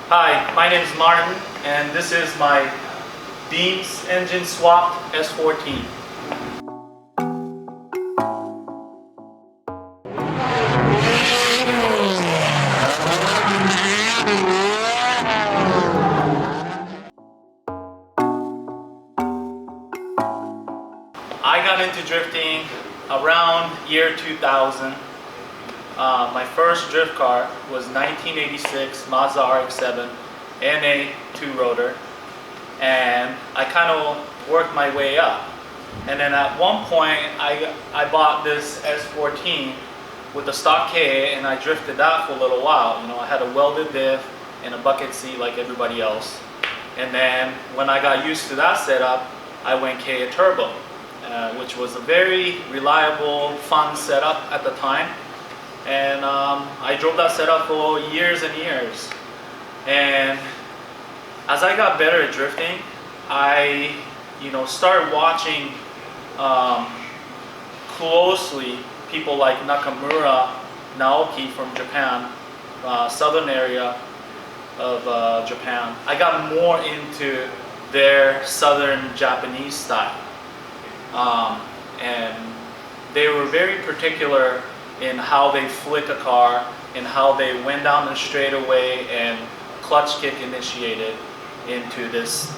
Hi, my name is Martin, and this is my Beams engine swapped S14. I got into drifting around year 2000. My first drift car was 1986 Mazda RX-7 NA 2-rotor, and I kind of worked my way up. And then at one point, I bought this S14 with the stock K, and I drifted that for a little while. You know, I had a welded diff and a bucket seat like everybody else. And then when I got used to that setup, I went K turbo, which was a very reliable, fun setup at the time. And I drove that setup for years and years. And as I got better at drifting, I started watching closely people like Nakamura, Naoki from Japan, southern area of Japan. I got more into their southern Japanese style. And they were very particular in how they flick a car and how they went down the straightaway and clutch kick initiated into this,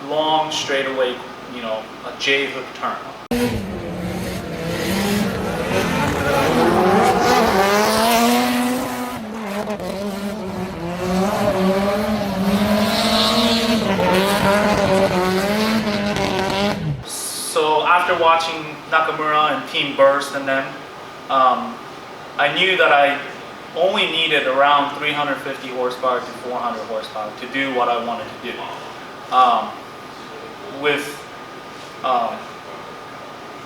long straightaway, a J-hook turn. So after watching Nakamura and Team Burst and them, I knew that I only needed around 350 horsepower to 400 horsepower to do what I wanted to do. With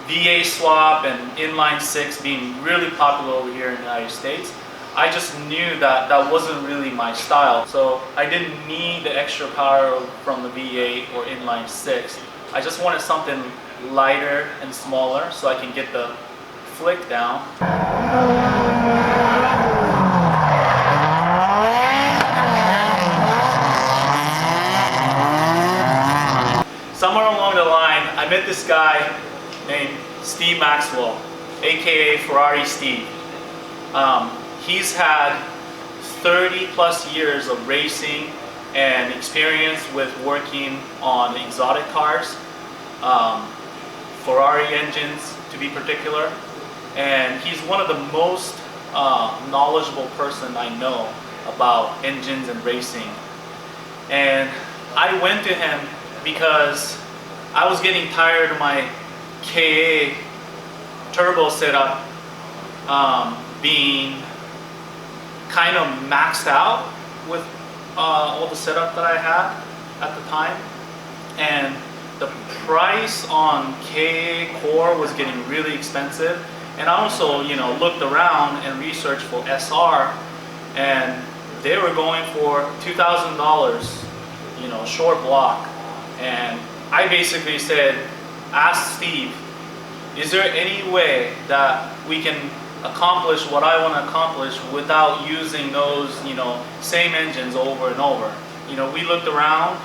VA swap and inline 6 being really popular over here in the United States, I just knew that that wasn't really my style. So I didn't need the extra power from the V8 or inline 6. I just wanted something lighter and smaller so I can get the flick down. Somewhere along the line, I met this guy named Steve Maxwell, aka Ferrari Steve. He's had 30 plus years of racing and experience with working on exotic cars, Ferrari engines to be particular, and he's one of the most knowledgeable person I know about engines and racing. And I went to him because I was getting tired of my KA turbo setup being kind of maxed out with all the setup that I had at the time, and the price on KA core was getting really expensive. And I also looked around and researched for SR, and they were going for $2,000, short block. And I basically said, ask Steve, is there any way that we can accomplish what I want to accomplish without using those, same engines over and over? We looked around.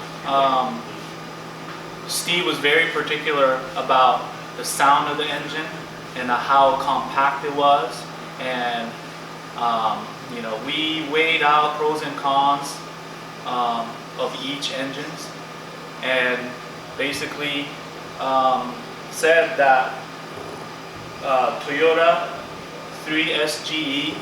Steve was very particular about the sound of the engine and how compact it was. And, we weighed out pros and cons of each engines, and basically said that Toyota 3SGE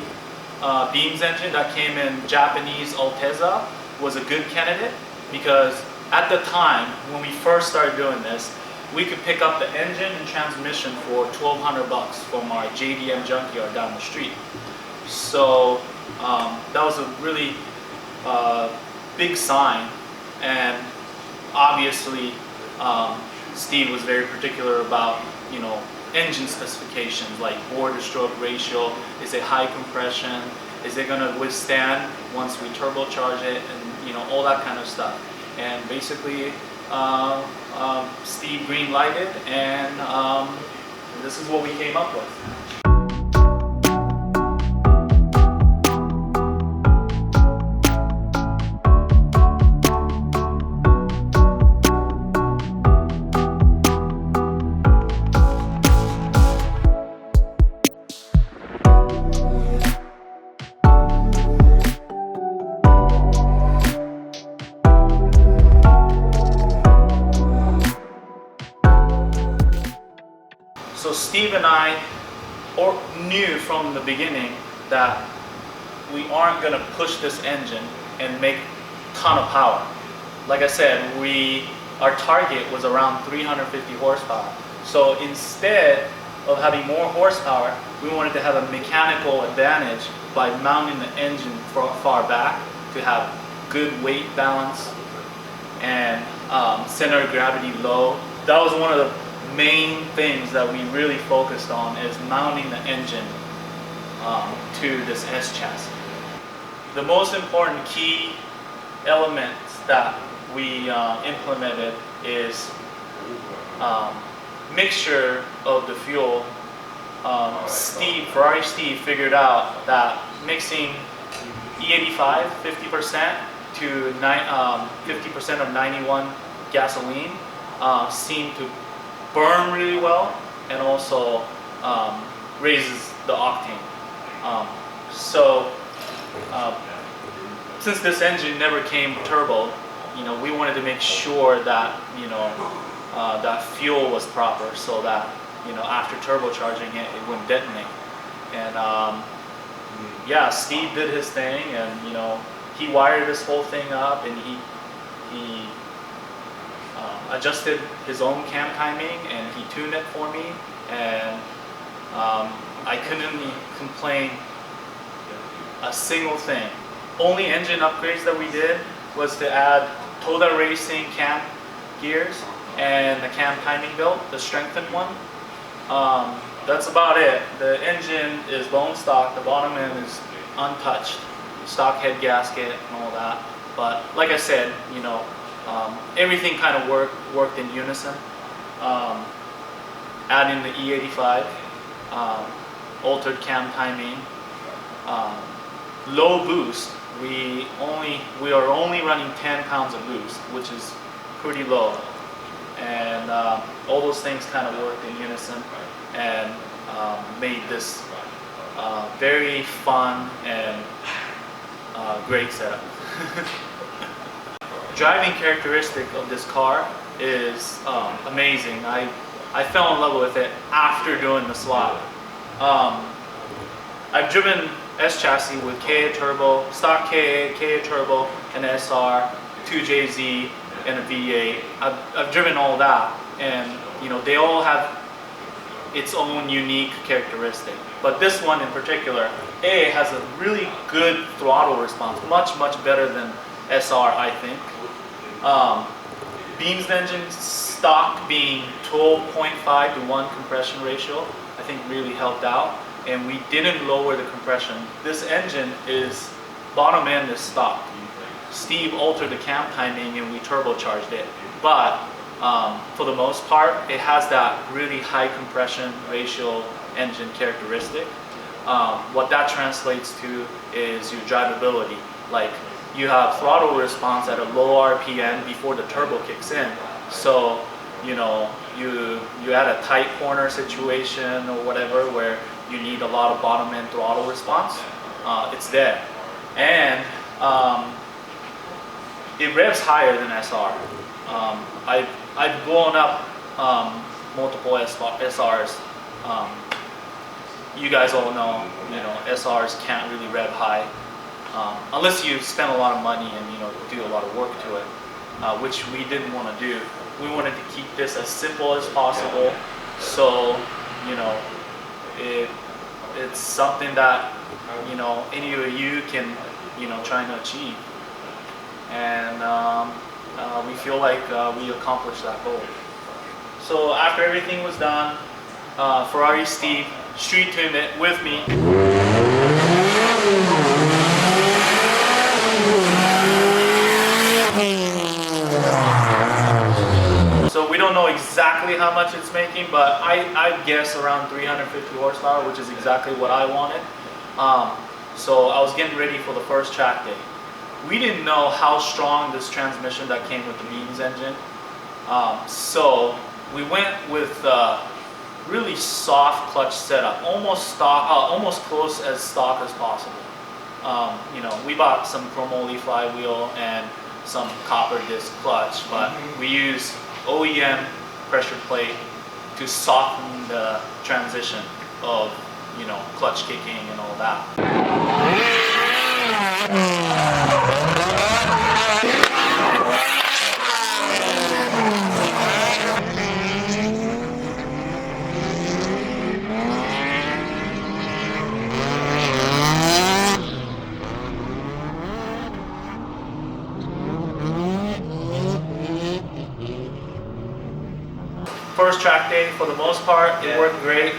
Beams engine that came in Japanese Altezza was a good candidate, because at the time when we first started doing this, we could pick up the engine and transmission for $1,200 from our JDM junkyard down the street. So that was a really big sign, and obviously Steve was very particular about engine specifications like bore to stroke ratio. Is it high compression? Is it going to withstand once we turbocharge it? And all that kind of stuff. And basically Steve green lighted, and this is what we came up with. Steve and I knew from the beginning that we aren't going to push this engine and make a ton of power. Like I said, our target was around 350 horsepower. So instead of having more horsepower, we wanted to have a mechanical advantage by mounting the engine far back to have good weight balance and center of gravity low. That was one of the main things that we really focused on, is mounting the engine to this S chassis. The most important key elements that we implemented is mixture of the fuel. Ferrari Steve figured out that mixing E85 50% to 50% of 91 gasoline seemed to burn really well, and also raises the octane. Since this engine never came turbo, we wanted to make sure that that fuel was proper, so that after turbocharging it, it wouldn't detonate. And yeah, Steve did his thing, and he wired this whole thing up, and he adjusted his own cam timing, and he tuned it for me, and I couldn't complain a single thing. Only engine upgrades that we did was to add Toda Racing cam gears and the cam timing belt, the strengthened one. That's about it. The engine is bone stock, the bottom end is untouched, stock head gasket and all that. But like I said, everything kind of worked in unison. Adding the E85, altered cam timing, low boost. We are only running 10 pounds of boost, which is pretty low, and all those things kind of worked in unison and made this very fun and great setup. Driving characteristic of this car is amazing. I fell in love with it after doing the swap. I've driven S chassis with KA turbo, stock KA turbo, an SR, 2JZ, and a V8. I've driven all that, and they all have its own unique characteristic. But this one in particular, has a really good throttle response, much better than SR, I think. Beam's engine stock being 12.5 to 1 compression ratio, I think really helped out. And we didn't lower the compression. This engine is, bottom end is stock. Steve altered the cam timing and we turbocharged it. But for the most part, it has that really high compression ratio engine characteristic. What that translates to is your drivability. Like, you have throttle response at a low RPM before the turbo kicks in. So, you at a tight corner situation or whatever where you need a lot of bottom end throttle response, it's there. And it revs higher than SR. I've blown up multiple SRs. You guys all know, SRs can't really rev high unless you spend a lot of money and do a lot of work to it, which we didn't want to do. We wanted to keep this as simple as possible, so it's something that any of you can try to achieve, and we feel like we accomplished that goal. So after everything was done, Ferrari Steve street tuned it with me. So we don't know exactly how much it's making, but I guess around 350 horsepower, which is exactly what I wanted. So I was getting ready for the first track day. We didn't know how strong this transmission that came with the Beams engine. So we went with really soft clutch setup, almost close as stock as possible. We bought some chromoly flywheel and some copper disc clutch, but we use OEM pressure plate to soften the transition of, you know, clutch kicking and all that. First track day, for the most part, it worked great,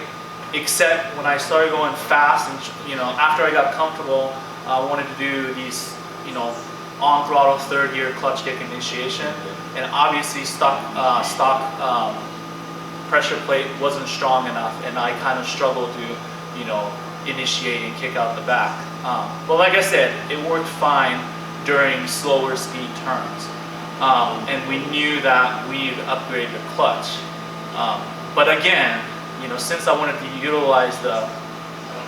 except when I started going fast and, you know, after I got comfortable, I wanted to do these, you know, on throttle third gear clutch kick initiation, and obviously stock pressure plate wasn't strong enough, and I kind of struggled to, you know, initiate and kick out the back. But like I said, it worked fine during slower speed turns, and we knew that we'd upgrade the clutch. But again, you know, since I wanted to utilize the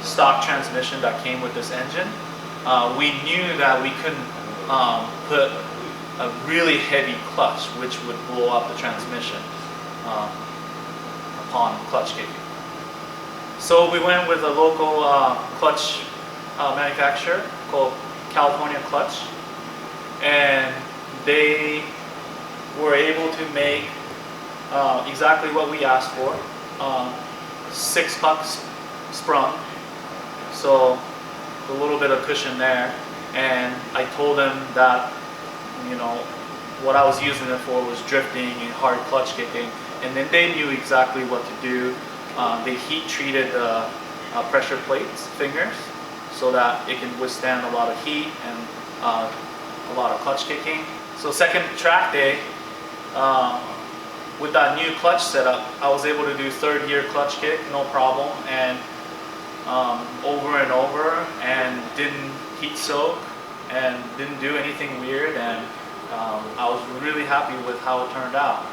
stock transmission that came with this engine, we knew that we couldn't put a really heavy clutch, which would blow up the transmission upon clutch kicking. So we went with a local clutch manufacturer called California Clutch, and they were able to make exactly what we asked for, 6 pucks sprung, so a little bit of cushion there. And I told them that, you know, what I was using it for was drifting and hard clutch kicking, and then they knew exactly what to do. They heat treated the pressure plates, fingers, so that it can withstand a lot of heat and a lot of clutch kicking. So second track day, with that new clutch setup, I was able to do third gear clutch kick, no problem, and over and over, and didn't heat soak and didn't do anything weird, and I was really happy with how it turned out.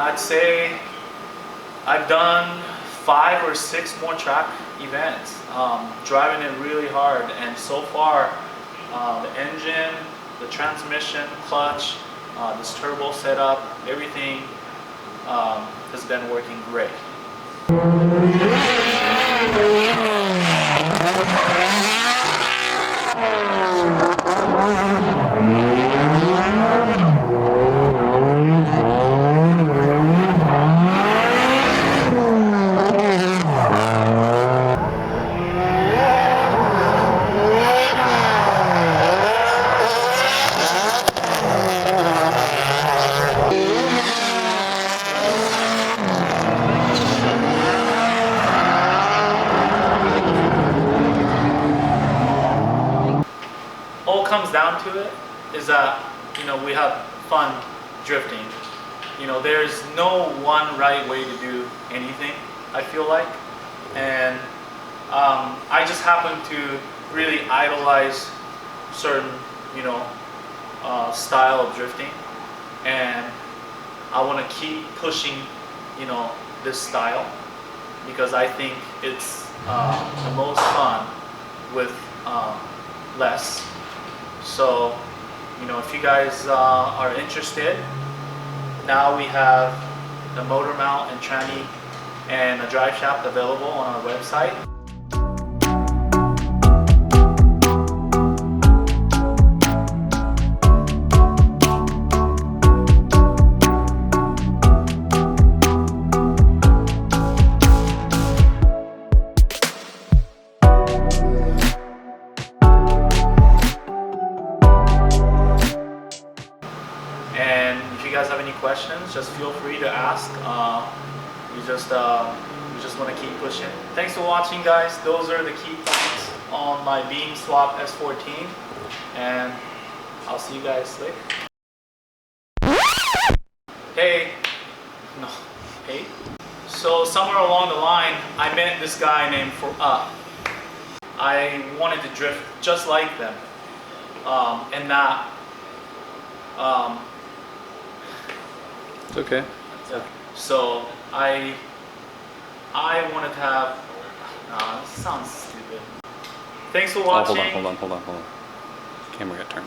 I'd say I've done 5 or 6 more track events, driving it really hard, and so far the engine, the transmission, clutch, this turbo setup, everything has been working great. All comes down to it is that, you know, we have fun drifting. You know, there's no one right way to do anything, I feel like, and I just happen to really idolize certain, you know, style of drifting, and I want to keep pushing, you know, this style, because I think it's the most fun with less. So, you know, if you guys are interested, now we have the motor mount and tranny and a drive shaft available on our website. And if you guys have any questions, just feel free to ask. We just want to keep pushing. Thanks for watching, guys. Those are the key points on my beam swap S14, and I'll see you guys later. Hey, no, hey. So somewhere along the line, I met this guy named I wanted to drift just like them, and not. It's okay. So I wanted to have. This sounds stupid. Thanks for Oh, watching. hold on. Camera got turned.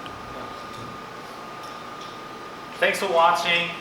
Thanks for watching.